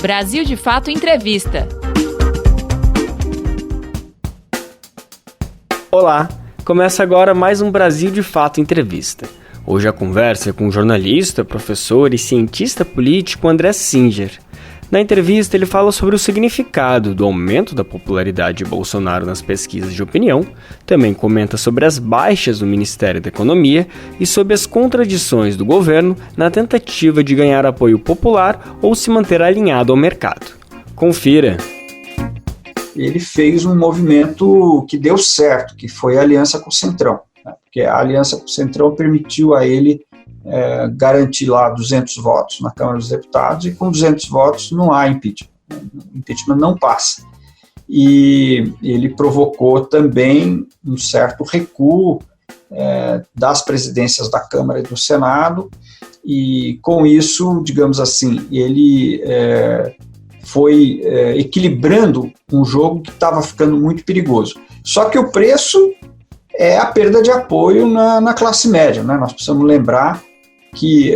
Brasil de Fato Entrevista. Olá, começa agora mais um Brasil de Fato Entrevista. Hoje a conversa é com o jornalista, professor e cientista político André Singer. Na entrevista ele fala sobre o significado do aumento da popularidade de Bolsonaro nas pesquisas de opinião, também comenta sobre as baixas do Ministério da Economia e sobre as contradições do governo na tentativa de ganhar apoio popular ou se manter alinhado ao mercado. Confira! Ele fez um movimento que deu certo, que foi a aliança com o Centrão, né? Porque a aliança com o Centrão permitiu a ele garantir lá 200 votos na Câmara dos Deputados, e com 200 votos não há impeachment. O impeachment não passa. E ele provocou também um certo recuo das presidências da Câmara e do Senado, e com isso, digamos assim, ele foi equilibrando um jogo que estava ficando muito perigoso. Só que o preço é a perda de apoio na classe média, né? Nós precisamos lembrar que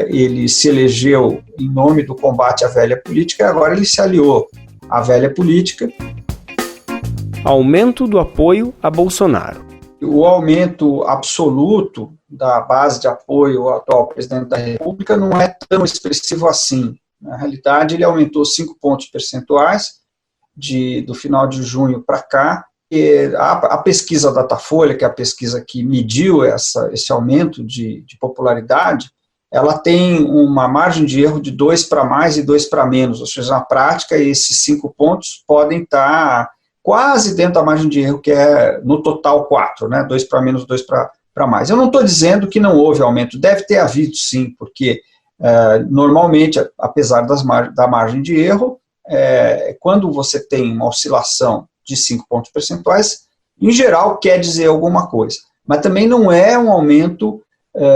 ele se elegeu em nome do combate à velha política e agora ele se aliou à velha política. Aumento do apoio a Bolsonaro. O aumento absoluto da base de apoio ao atual presidente da República não é tão expressivo assim. Na realidade, ele aumentou 5 pontos percentuais do final de junho para cá. A pesquisa Datafolha, que é a pesquisa que mediu esse aumento de popularidade, ela tem uma margem de erro de 2 para mais e 2 para menos, ou seja, na prática esses 5 pontos podem estar quase dentro da margem de erro, que é no total 4, né? 2 para menos, 2 para mais. Eu não estou dizendo que não houve aumento, deve ter havido sim, porque normalmente, apesar da margem de erro, quando você tem uma oscilação de 5 pontos percentuais, em geral quer dizer alguma coisa, mas também não é um aumento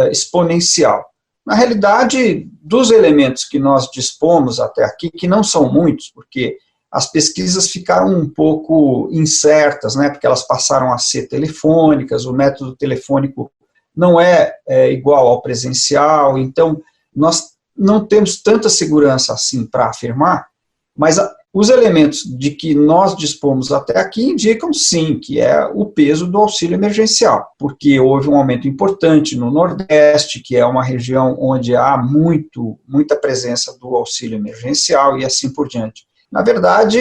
exponencial. Na realidade, dos elementos que nós dispomos até aqui, que não são muitos, porque as pesquisas ficaram um pouco incertas, né, porque elas passaram a ser telefônicas, o método telefônico não é igual ao presencial, então nós não temos tanta segurança assim para afirmar, mas os elementos de que nós dispomos até aqui indicam sim, que é o peso do auxílio emergencial, porque houve um aumento importante no Nordeste, que é uma região onde há muita presença do auxílio emergencial e assim por diante. Na verdade,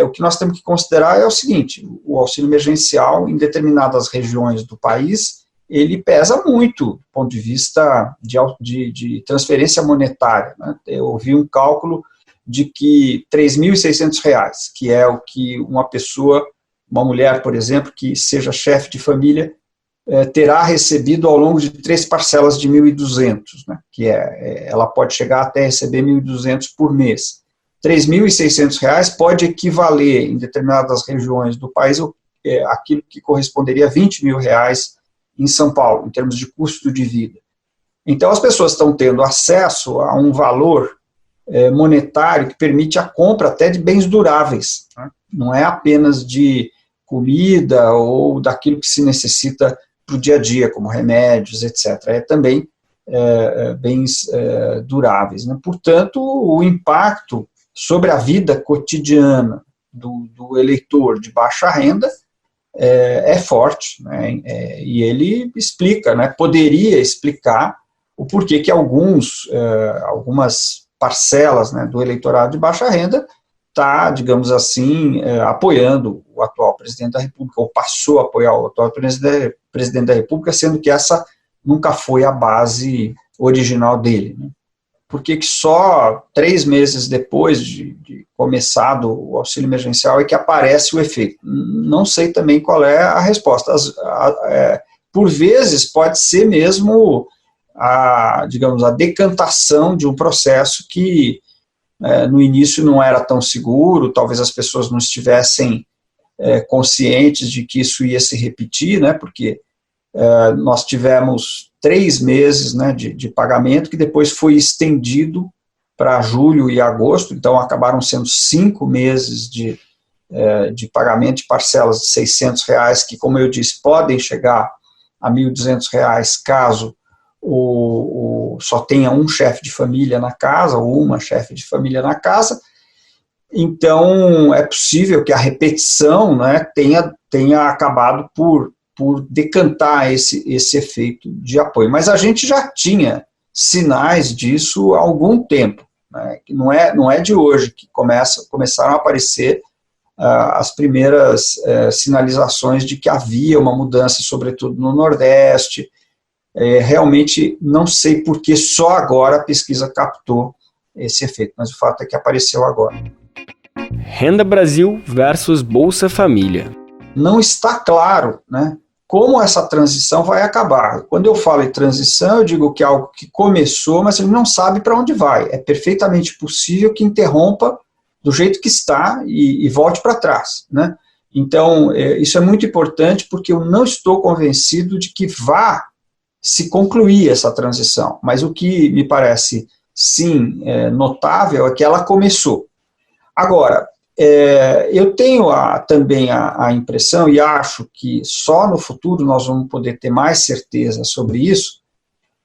o que nós temos que considerar é o seguinte: o auxílio emergencial em determinadas regiões do país, ele pesa muito do ponto de vista de transferência monetária, né? Eu ouvi um cálculo de que R$ 3.600, que é o que uma mulher, por exemplo, que seja chefe de família, terá recebido ao longo de 3 parcelas de 1.200, né? Que ela pode chegar até receber 1.200 por mês. R$ 3.600 pode equivaler, em determinadas regiões do país, aquilo que corresponderia a R$ 20.000 em São Paulo, em termos de custo de vida. Então, as pessoas estão tendo acesso a um valor monetário que permite a compra até de bens duráveis, né? Não é apenas de comida ou daquilo que se necessita para o dia a dia, como remédios, etc. É também bens duráveis, né? Portanto, o impacto sobre a vida cotidiana do eleitor de baixa renda é forte, né? E ele explica, né, poderia explicar o porquê que algumas parcelas, né, do eleitorado de baixa renda está, digamos assim, apoiando o atual presidente da República, ou passou a apoiar o atual presidente da República, sendo que essa nunca foi a base original dele, né? Por que só 3 meses depois de começado o auxílio emergencial é que aparece o efeito? Não sei também qual é a resposta. Por vezes pode ser mesmo a decantação de um processo que no início não era tão seguro, talvez as pessoas não estivessem conscientes de que isso ia se repetir, né, porque nós tivemos 3 meses, né, de pagamento, que depois foi estendido para julho e agosto, então acabaram sendo 5 meses de pagamento de parcelas de R$ 600, que, como eu disse, podem chegar a R$ 1.200 caso só tenha um chefe de família na casa, ou uma chefe de família na casa. Então, é possível que a repetição, né, tenha acabado por decantar esse efeito de apoio. Mas a gente já tinha sinais disso há algum tempo, né, que não é de hoje que começaram a aparecer as primeiras sinalizações de que havia uma mudança, sobretudo no Nordeste. Realmente não sei por que só agora a pesquisa captou esse efeito, mas o fato é que apareceu agora. Renda Brasil versus Bolsa Família. Não está claro, né, como essa transição vai acabar. Quando eu falo em transição, eu digo que é algo que começou, mas ele não sabe para onde vai. É perfeitamente possível que interrompa do jeito que está e volte para trás, né? Então, isso é muito importante, porque eu não estou convencido de que vá se concluir essa transição, mas o que me parece, sim, notável é que ela começou. Agora, eu tenho também a impressão, e acho que só no futuro nós vamos poder ter mais certeza sobre isso,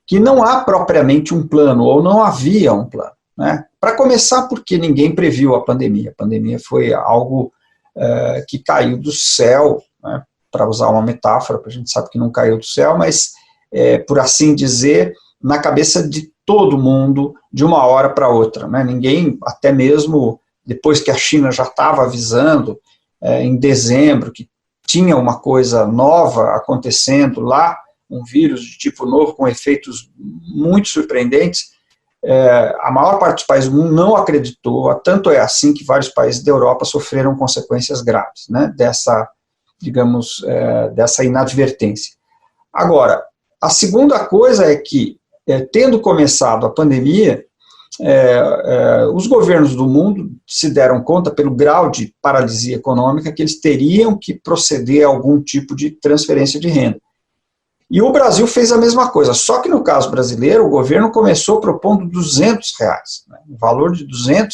que não há propriamente um plano, ou não havia um plano, né? Para começar, porque ninguém previu a pandemia. A pandemia foi algo que caiu do céu, né? Para usar uma metáfora, a gente sabe que não caiu do céu, mas, por assim dizer, na cabeça de todo mundo, de uma hora para outra, né? Ninguém, até mesmo depois que a China já estava avisando, em dezembro, que tinha uma coisa nova acontecendo lá, um vírus de tipo novo, com efeitos muito surpreendentes, a maior parte dos países do mundo não acreditou, tanto é assim que vários países da Europa sofreram consequências graves, né, dessa inadvertência. Agora, a segunda coisa é que, tendo começado a pandemia, os governos do mundo se deram conta, pelo grau de paralisia econômica, que eles teriam que proceder a algum tipo de transferência de renda. E o Brasil fez a mesma coisa, só que no caso brasileiro, o governo começou propondo R$200, né, um valor de R$200,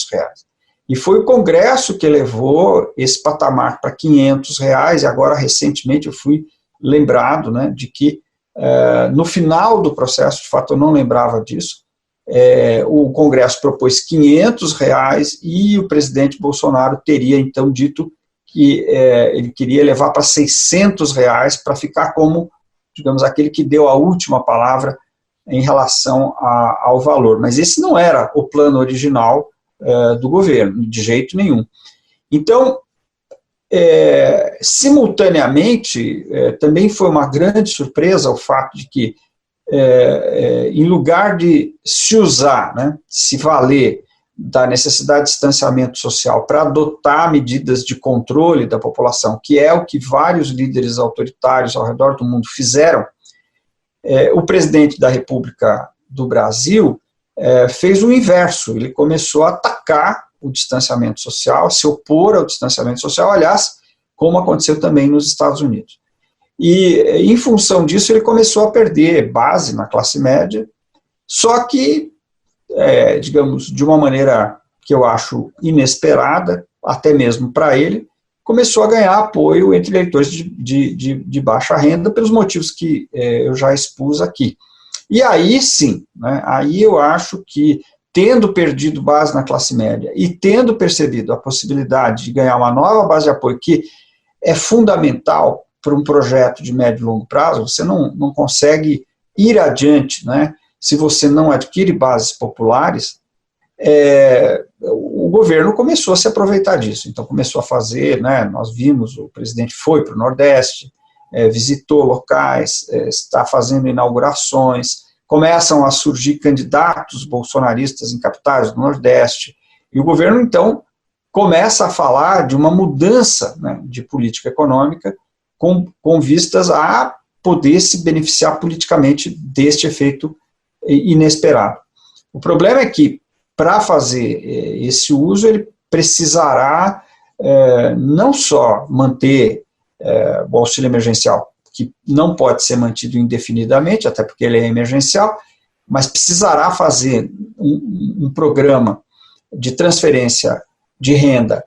e foi o Congresso que elevou esse patamar para R$500, e agora, recentemente, eu fui lembrado, né, de que, no final do processo, de fato eu não lembrava disso, o Congresso propôs R$500 e o presidente Bolsonaro teria então dito que ele queria levar para R$600 para ficar como, digamos, aquele que deu a última palavra em relação ao valor. Mas esse não era o plano original do governo, de jeito nenhum. Então, simultaneamente, também foi uma grande surpresa o fato de que, em lugar de se usar, né, se valer da necessidade de distanciamento social para adotar medidas de controle da população, que é o que vários líderes autoritários ao redor do mundo fizeram, o presidente da República do Brasil fez o inverso. Ele começou a atacar o distanciamento social, se opor ao distanciamento social, aliás, como aconteceu também nos Estados Unidos. E, em função disso, ele começou a perder base na classe média, só que, digamos, de uma maneira que eu acho inesperada, até mesmo para ele, começou a ganhar apoio entre eleitores de baixa renda, pelos motivos que eu já expus aqui. E aí sim, né, aí eu acho que, tendo perdido base na classe média e tendo percebido a possibilidade de ganhar uma nova base de apoio, que é fundamental para um projeto de médio e longo prazo, você não consegue ir adiante, né, se você não adquire bases populares. O governo começou a se aproveitar disso, então começou a fazer, né, nós vimos, o presidente foi para o Nordeste, visitou locais, está fazendo inaugurações, começam a surgir candidatos bolsonaristas em capitais do Nordeste, e o governo, então, começa a falar de uma mudança, né, de política econômica com vistas a poder se beneficiar politicamente deste efeito inesperado. O problema é que, para fazer esse uso, ele precisará não só manter o auxílio emergencial, que não pode ser mantido indefinidamente, até porque ele é emergencial, mas precisará fazer um programa de transferência de renda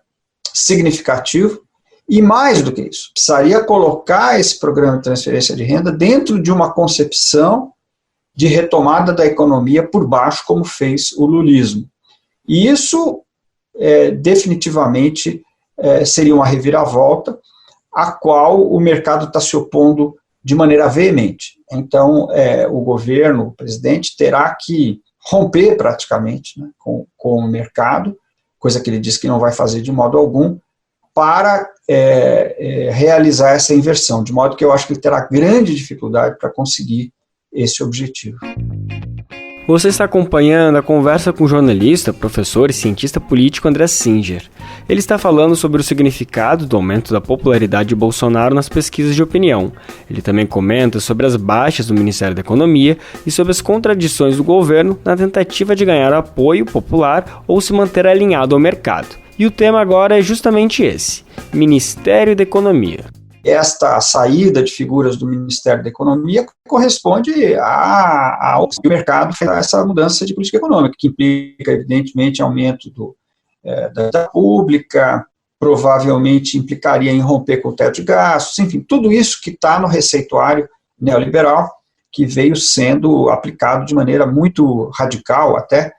significativo, e mais do que isso, precisaria colocar esse programa de transferência de renda dentro de uma concepção de retomada da economia por baixo, como fez o lulismo. E isso, definitivamente, seria uma reviravolta, a qual o mercado está se opondo de maneira veemente. Então, o governo, o presidente, terá que romper praticamente, né, com o mercado, coisa que ele diz que não vai fazer de modo algum, para realizar essa inversão, de modo que eu acho que ele terá grande dificuldade para conseguir esse objetivo. Você está acompanhando a conversa com o jornalista, professor e cientista político André Singer. Ele está falando sobre o significado do aumento da popularidade de Bolsonaro nas pesquisas de opinião. Ele também comenta sobre as baixas do Ministério da Economia e sobre as contradições do governo na tentativa de ganhar apoio popular ou se manter alinhado ao mercado. E o tema agora é justamente esse: Ministério da Economia. Esta saída de figuras do Ministério da Economia corresponde ao mercado a essa mudança de política econômica, que implica, evidentemente, aumento da dívida pública, provavelmente implicaria em romper com o teto de gastos, enfim, tudo isso que está no receituário neoliberal, que veio sendo aplicado de maneira muito radical até,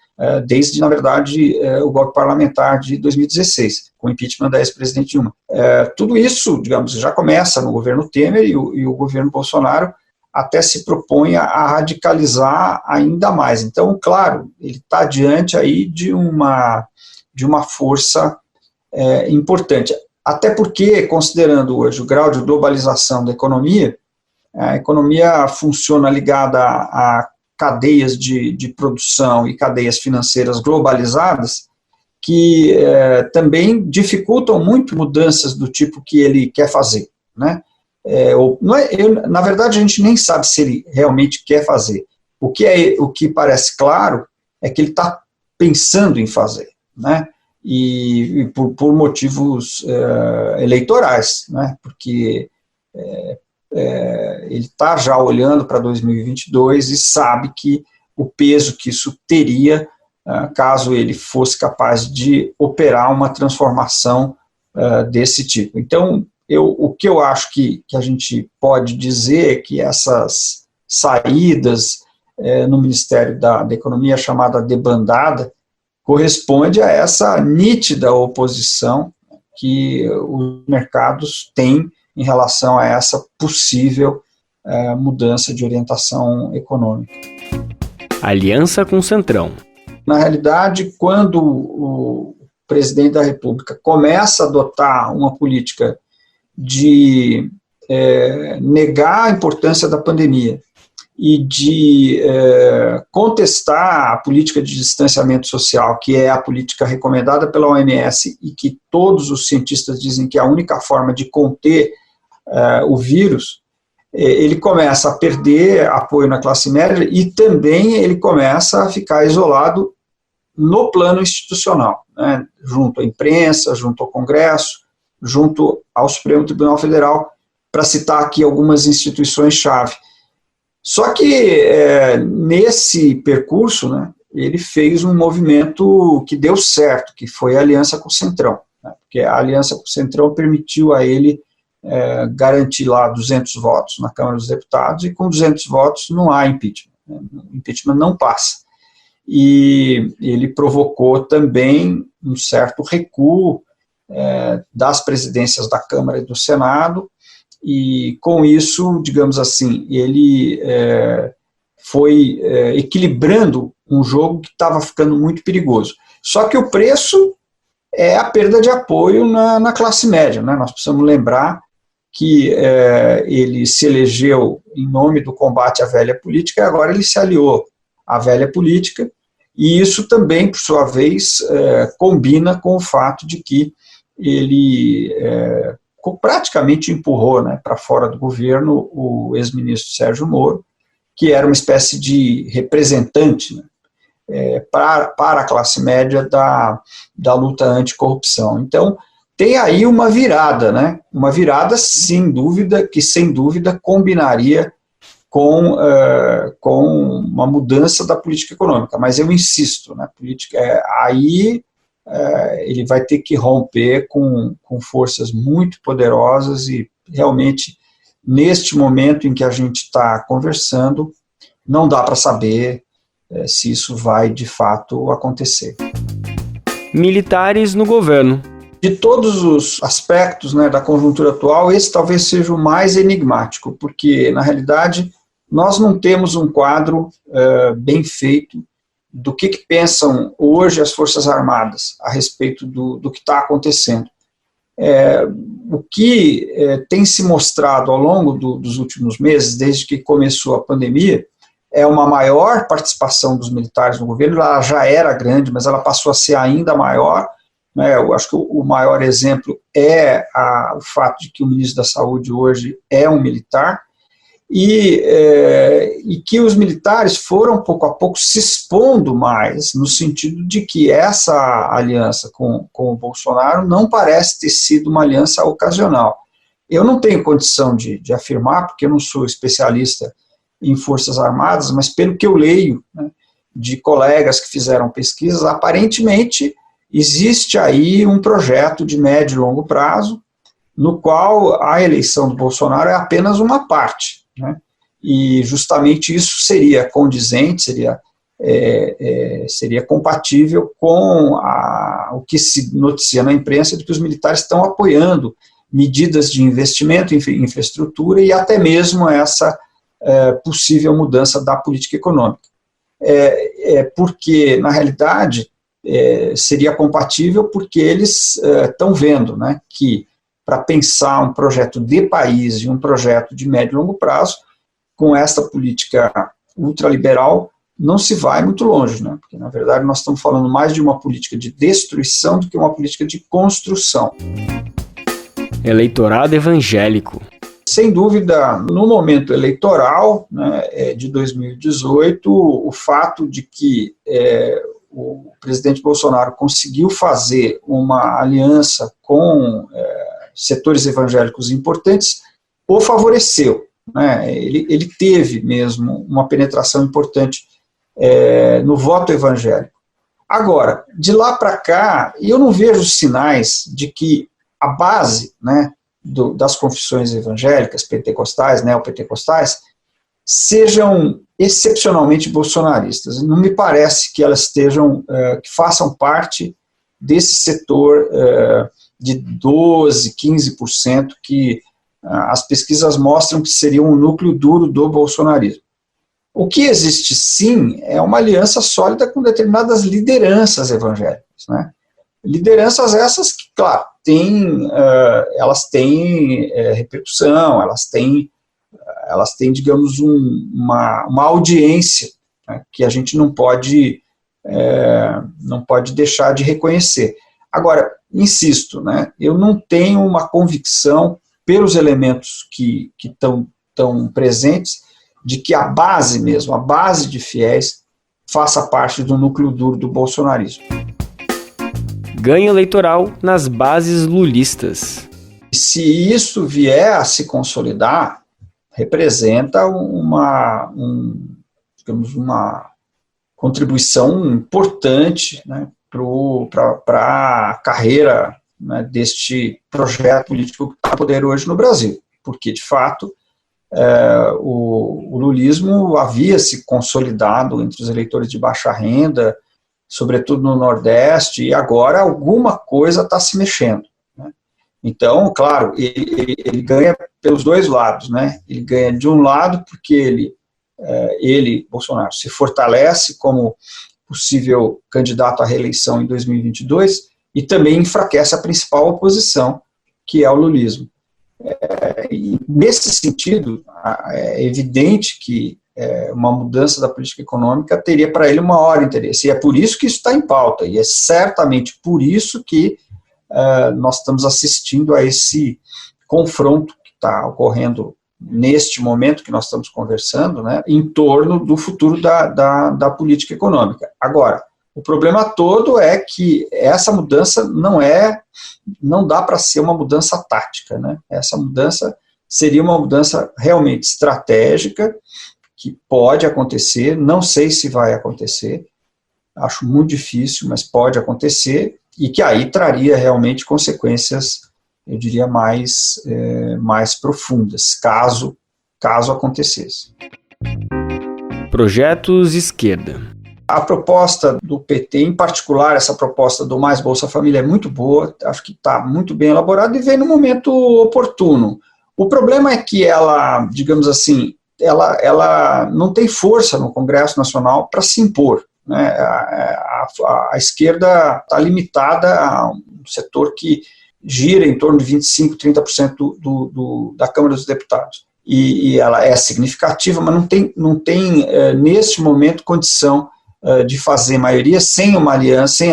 desde, na verdade, o golpe parlamentar de 2016, com o impeachment da ex-presidente Dilma. Tudo isso, digamos, já começa no governo Temer e o governo Bolsonaro até se propõe a radicalizar ainda mais. Então, claro, ele está diante aí de uma força importante. Até porque, considerando hoje o grau de globalização da economia, a economia funciona ligada a cadeias de produção e cadeias financeiras globalizadas, que também dificultam muito mudanças do tipo que ele quer fazer, né? Na verdade, a gente nem sabe se ele realmente quer fazer. O que parece claro é que ele está pensando em fazer, né? E por motivos eleitorais, né? Porque ele está já olhando para 2022 e sabe que o peso que isso teria caso ele fosse capaz de operar uma transformação desse tipo. Então, o que eu acho que a gente pode dizer é que essas saídas no Ministério da Economia, chamada debandada, corresponde a essa nítida oposição que os mercados têm em relação a essa possível mudança de orientação econômica. Aliança com o Centrão. Na realidade, quando o presidente da República começa a adotar uma política de negar a importância da pandemia e de contestar a política de distanciamento social, que é a política recomendada pela OMS e que todos os cientistas dizem que é a única forma de conter o vírus, ele começa a perder apoio na classe média e também ele começa a ficar isolado no plano institucional, né, junto à imprensa, junto ao Congresso, junto ao Supremo Tribunal Federal, para citar aqui algumas instituições-chave. Só que nesse percurso, né, ele fez um movimento que deu certo, que foi a aliança com o Centrão, né, porque a aliança com o Centrão permitiu a ele garantir lá 200 votos na Câmara dos Deputados, e com 200 votos não há impeachment, né, o impeachment não passa. E ele provocou também um certo recuo das presidências da Câmara e do Senado, e com isso, digamos assim, ele foi equilibrando um jogo que estava ficando muito perigoso. Só que o preço é a perda de apoio na classe média, né? Nós precisamos lembrar que ele se elegeu em nome do combate à velha política e agora ele se aliou à velha política, e isso também, por sua vez, combina com o fato de que ele praticamente empurrou, né, para fora do governo o ex-ministro Sérgio Moro, que era uma espécie de representante, né, para a classe média da luta anticorrupção. Então, tem aí uma virada, né, uma virada sem dúvida combinaria com uma mudança da política econômica, mas eu insisto, né, aí ele vai ter que romper com forças muito poderosas e realmente, neste momento em que a gente está conversando, não dá para saber se isso vai de fato acontecer. Militares no governo. De todos os aspectos, né, da conjuntura atual, esse talvez seja o mais enigmático, porque, na realidade, nós não temos um quadro bem feito do que pensam hoje as Forças Armadas a respeito do que está acontecendo. O que tem se mostrado ao longo dos últimos meses, desde que começou a pandemia, é uma maior participação dos militares no governo. Ela já era grande, mas ela passou a ser ainda maior. Eu acho que o maior exemplo é o fato de que o ministro da Saúde hoje é um militar, e que os militares foram, pouco a pouco, se expondo mais, no sentido de que essa aliança com o Bolsonaro não parece ter sido uma aliança ocasional. Eu não tenho condição de afirmar, porque eu não sou especialista em Forças Armadas, mas pelo que eu leio, né, de colegas que fizeram pesquisas, aparentemente existe aí um projeto de médio e longo prazo, no qual a eleição do Bolsonaro é apenas uma parte, né? E justamente isso seria condizente, seria compatível com o que se noticia na imprensa, de que os militares estão apoiando medidas de investimento em infraestrutura e até mesmo essa possível mudança da política econômica. Porque, na realidade, seria compatível porque eles estão vendo, né, que para pensar um projeto de país e um projeto de médio e longo prazo, com essa política ultraliberal, não se vai muito longe, né? Porque, na verdade, nós estamos falando mais de uma política de destruição do que uma política de construção. Eleitorado evangélico. Sem dúvida, no momento eleitoral, né, de 2018, o fato de que o presidente Bolsonaro conseguiu fazer uma aliança com setores evangélicos importantes o favoreceu, né? Ele teve mesmo uma penetração importante no voto evangélico. Agora, de lá para cá, eu não vejo sinais de que a base, né, das confissões evangélicas, pentecostais, neopentecostais, sejam excepcionalmente bolsonaristas. Não me parece que elas que façam parte desse setor de 12%, 15% que as pesquisas mostram que seria um núcleo duro do bolsonarismo. O que existe, sim, é uma aliança sólida com determinadas lideranças evangélicas, né? Lideranças essas que, claro, elas têm repercussão, elas têm, digamos, uma audiência, né, que a gente não pode deixar de reconhecer. Agora, insisto, né, eu não tenho uma convicção, pelos elementos que estão presentes, de que a base mesmo, a base de fiéis, faça parte do núcleo duro do bolsonarismo. Ganho eleitoral nas bases lulistas. Se isso vier a se consolidar, representa digamos, uma contribuição importante, né, para a carreira, né, deste projeto político que está no poder hoje no Brasil, porque, de fato, o lulismo havia se consolidado entre os eleitores de baixa renda, sobretudo no Nordeste, e agora alguma coisa está se mexendo, né? Então, claro, ele ganha pelos dois lados, né? Ele ganha de um lado porque ele, Bolsonaro, se fortalece como possível candidato à reeleição em 2022 e também enfraquece a principal oposição, que é o lulismo. E nesse sentido, é evidente que uma mudança da política econômica teria para ele o maior interesse, e é por isso que isso está em pauta, e é certamente por isso que nós estamos assistindo a esse confronto que está ocorrendo neste momento que nós estamos conversando, né, em torno do futuro da política econômica. Agora, o problema todo é que essa mudança não dá para ser uma mudança tática, né? Essa mudança seria uma mudança realmente estratégica, que pode acontecer, não sei se vai acontecer, acho muito difícil, mas pode acontecer, e que aí traria realmente consequências, eu diria, mais profundas, caso acontecesse. projetos esquerda. A proposta do PT, em particular, essa proposta do Mais Bolsa Família é muito boa, acho que está muito bem elaborada e vem no momento oportuno. O problema é que ela, digamos assim, ela não tem força no Congresso Nacional para se impor, né? A esquerda está limitada a um setor que gira em torno de 25%, 30% da Câmara dos Deputados. E ela é significativa, mas não tem neste momento, condição de fazer maioria sem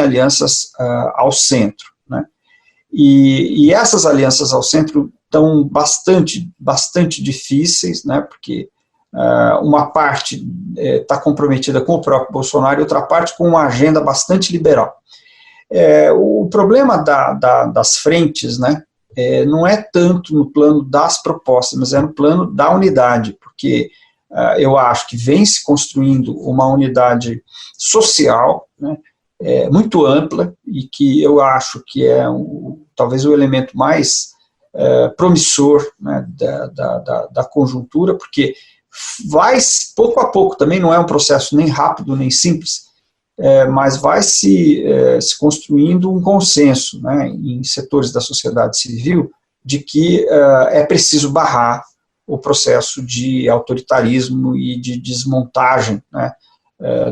alianças ao centro, né? E essas alianças ao centro estão bastante difíceis, né? Porque uma parte está comprometida com o próprio Bolsonaro e outra parte com uma agenda bastante liberal. O problema das frentes, né, não é tanto no plano das propostas, mas é no plano da unidade, porque eu acho que vem se construindo uma unidade social, né, muito ampla, e que eu acho que é talvez o elemento mais promissor, né, da conjuntura, porque vai, pouco a pouco, também não é um processo nem rápido nem simples, mas vai se construindo um consenso, né, em setores da sociedade civil de que é preciso barrar o processo de autoritarismo e de desmontagem, né,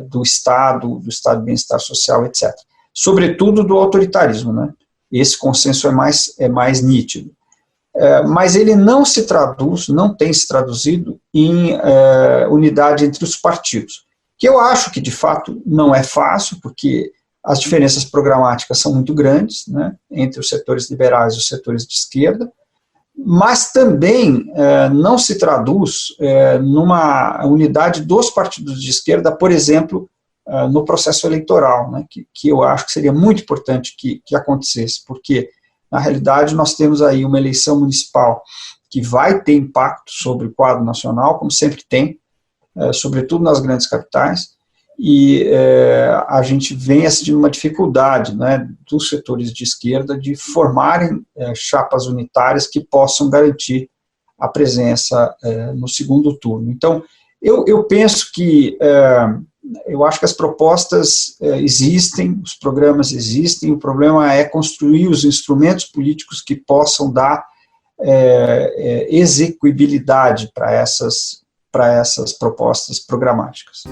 do Estado de bem-estar social, etc. Sobretudo do autoritarismo, né? Esse consenso é mais nítido. Mas ele não tem se traduzido em unidade entre os partidos, que eu acho que, de fato, não é fácil, porque as diferenças programáticas são muito grandes, né, entre os setores liberais e os setores de esquerda, mas também não se traduz numa unidade dos partidos de esquerda, por exemplo, no processo eleitoral, né, que eu acho que seria muito importante que acontecesse, porque, na realidade, nós temos aí uma eleição municipal que vai ter impacto sobre o quadro nacional, como sempre tem, sobretudo nas grandes capitais, e a gente vem assistindo uma dificuldade, né, dos setores de esquerda de formarem chapas unitárias que possam garantir a presença no segundo turno. Então, eu penso que, eu acho que as propostas existem, os programas existem, o problema é construir os instrumentos políticos que possam dar execuibilidade para essas propostas programáticas.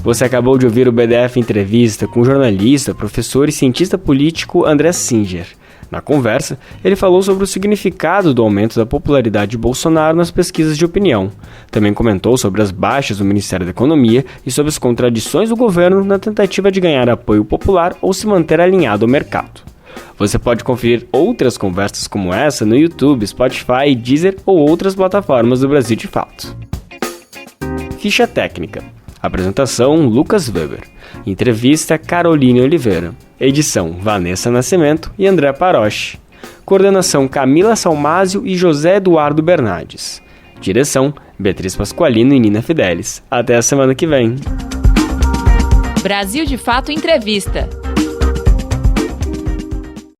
Você acabou de ouvir o BDF Entrevista com o jornalista, professor e cientista político André Singer. Na conversa, ele falou sobre o significado do aumento da popularidade de Bolsonaro nas pesquisas de opinião. Também comentou sobre as baixas do Ministério da Economia e sobre as contradições do governo na tentativa de ganhar apoio popular ou se manter alinhado ao mercado. Você pode conferir outras conversas como essa no YouTube, Spotify, Deezer ou outras plataformas do Brasil de Fato. Ficha técnica. Apresentação, Lucas Weber. Entrevista, Caroline Oliveira. Edição, Vanessa Nascimento e André Paroche. Coordenação, Camila Salmásio e José Eduardo Bernardes. Direção, Beatriz Pasqualino e Nina Fidelis. Até a semana que vem. Brasil de Fato Entrevista.